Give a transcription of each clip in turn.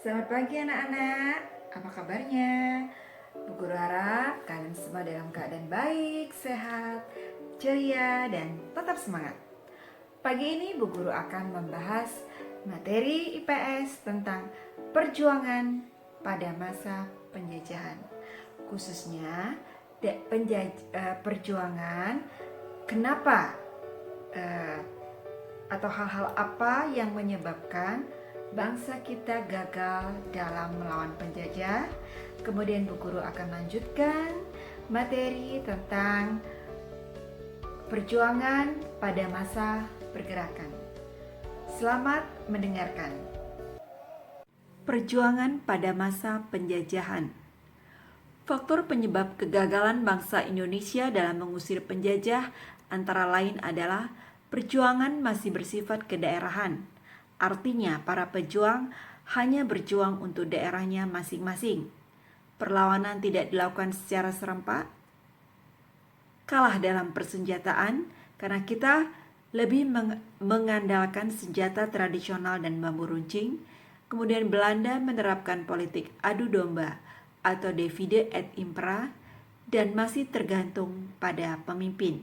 Selamat pagi anak-anak, apa kabarnya? Bu Guru harap kalian semua dalam keadaan baik, sehat, ceria, dan tetap semangat. Pagi ini Bu Guru akan membahas materi IPS tentang perjuangan pada masa penjajahan. Khususnya perjuangan kenapa atau hal-hal apa yang menyebabkan bangsa kita gagal dalam melawan penjajah. Kemudian Bu Guru akan lanjutkan materi tentang perjuangan pada masa pergerakan. Selamat mendengarkan. Perjuangan pada masa penjajahan. Faktor penyebab kegagalan bangsa Indonesia dalam mengusir penjajah antara lain adalah perjuangan masih bersifat kedaerahan. Artinya para pejuang hanya berjuang untuk daerahnya masing-masing. Perlawanan tidak dilakukan secara serempak. Kalah dalam persenjataan karena kita lebih mengandalkan senjata tradisional dan bambu runcing. Kemudian Belanda menerapkan politik adu domba atau divide et impera dan masih tergantung pada pemimpin.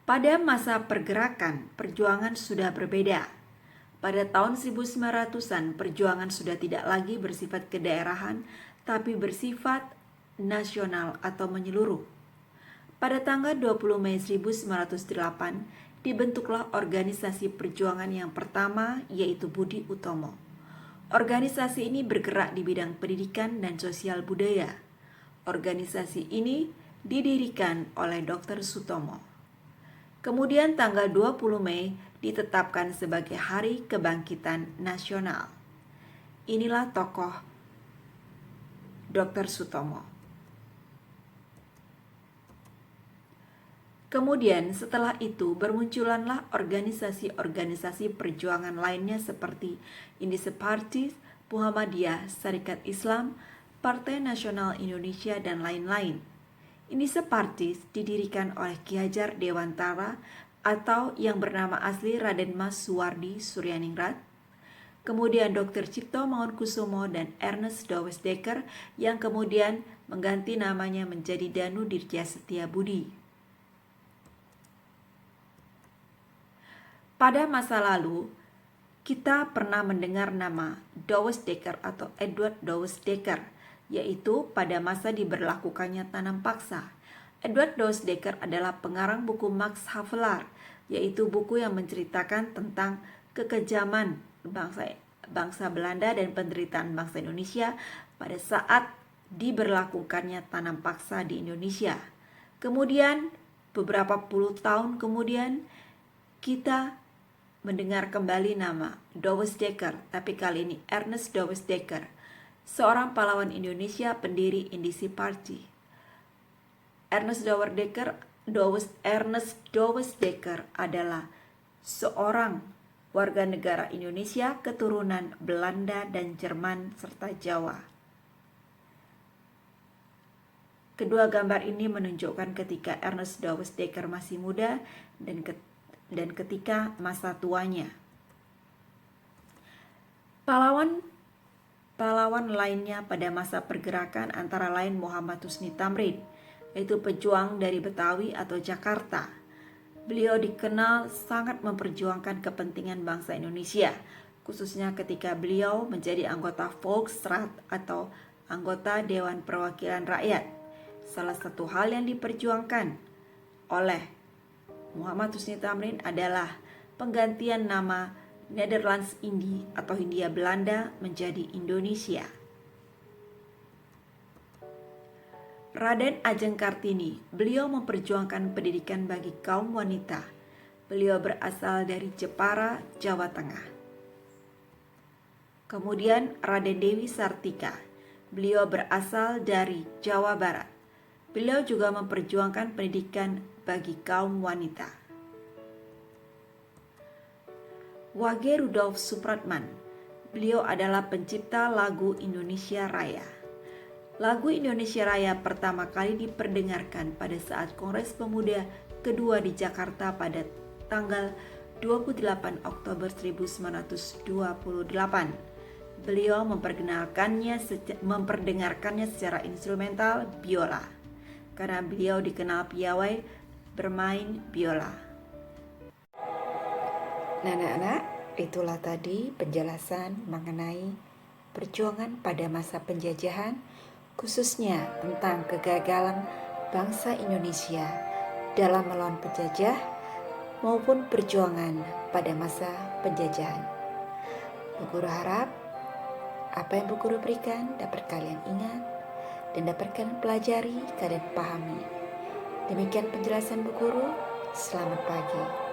Pada masa pergerakan, perjuangan sudah berbeda. Pada tahun 1900-an, perjuangan sudah tidak lagi bersifat kedaerahan, tapi bersifat nasional atau menyeluruh. Pada tanggal 20 Mei 1908, dibentuklah organisasi perjuangan yang pertama, yaitu Budi Utomo. Organisasi ini bergerak di bidang pendidikan dan sosial budaya. Organisasi ini didirikan oleh Dr. Sutomo. Kemudian tanggal 20 Mei ditetapkan sebagai Hari Kebangkitan Nasional. Inilah tokoh Dr. Sutomo. Kemudian setelah itu bermunculanlah organisasi-organisasi perjuangan lainnya seperti Indonesia Party, Muhammadiyah, Syarikat Islam, Partai Nasional Indonesia, dan lain-lain. Indonesia Party didirikan oleh Ki Hajar Dewantara atau yang bernama asli Raden Mas Suwardi Suryaningrat. Kemudian Dr. Cipto Mangunkusumo dan Ernest Dowes Dekker yang kemudian mengganti namanya menjadi Danu Dirja Setiabudi. Pada masa lalu, kita pernah mendengar nama Dowes Dekker atau Edward Dowes Dekker, yaitu pada masa diberlakukannya tanam paksa. Edward Dowes Dekker adalah pengarang buku Max Havelaar, yaitu buku yang menceritakan tentang kekejaman bangsa Belanda dan penderitaan bangsa Indonesia pada saat diberlakukannya tanam paksa di Indonesia. Kemudian beberapa puluh tahun kemudian kita mendengar kembali nama Dowes Dekker, tapi kali ini Ernest Dowes Dekker, seorang pahlawan Indonesia pendiri Indonesia Party. Ernest Dowes Dekker adalah seorang warga negara Indonesia keturunan Belanda dan Jerman serta Jawa. Kedua gambar ini menunjukkan ketika Ernest Dowes Dekker masih muda dan ketika masa tuanya. Pahlawan lainnya pada masa pergerakan antara lain Muhammad Husni Tamrin, yaitu pejuang dari Betawi atau Jakarta. Beliau dikenal sangat memperjuangkan kepentingan bangsa Indonesia, khususnya ketika beliau menjadi anggota Volksraad atau anggota Dewan Perwakilan Rakyat. Salah satu hal yang diperjuangkan oleh Muhammad Husni Tamrin adalah penggantian nama Nederlands Indie atau Hindia Belanda menjadi Indonesia. Raden Ajeng Kartini, beliau memperjuangkan pendidikan bagi kaum wanita. Beliau berasal dari Jepara, Jawa Tengah. Kemudian Raden Dewi Sartika, beliau berasal dari Jawa Barat. Beliau juga memperjuangkan pendidikan bagi kaum wanita. Wage Rudolf Supratman, beliau adalah pencipta lagu Indonesia Raya. Lagu Indonesia Raya pertama kali diperdengarkan pada saat Kongres Pemuda kedua di Jakarta pada tanggal 28 Oktober 1928. Beliau memperdengarkannya secara instrumental biola, karena beliau dikenal piawai bermain biola. Nah, anak-anak, itulah tadi penjelasan mengenai perjuangan pada masa penjajahan, khususnya tentang kegagalan bangsa Indonesia dalam melawan penjajah maupun perjuangan pada masa penjajahan. Bu Guru harap apa yang Bu Guru berikan dapat kalian ingat dan dapat kalian pelajari, kalian pahami. Demikian penjelasan Bu Guru. Selamat pagi.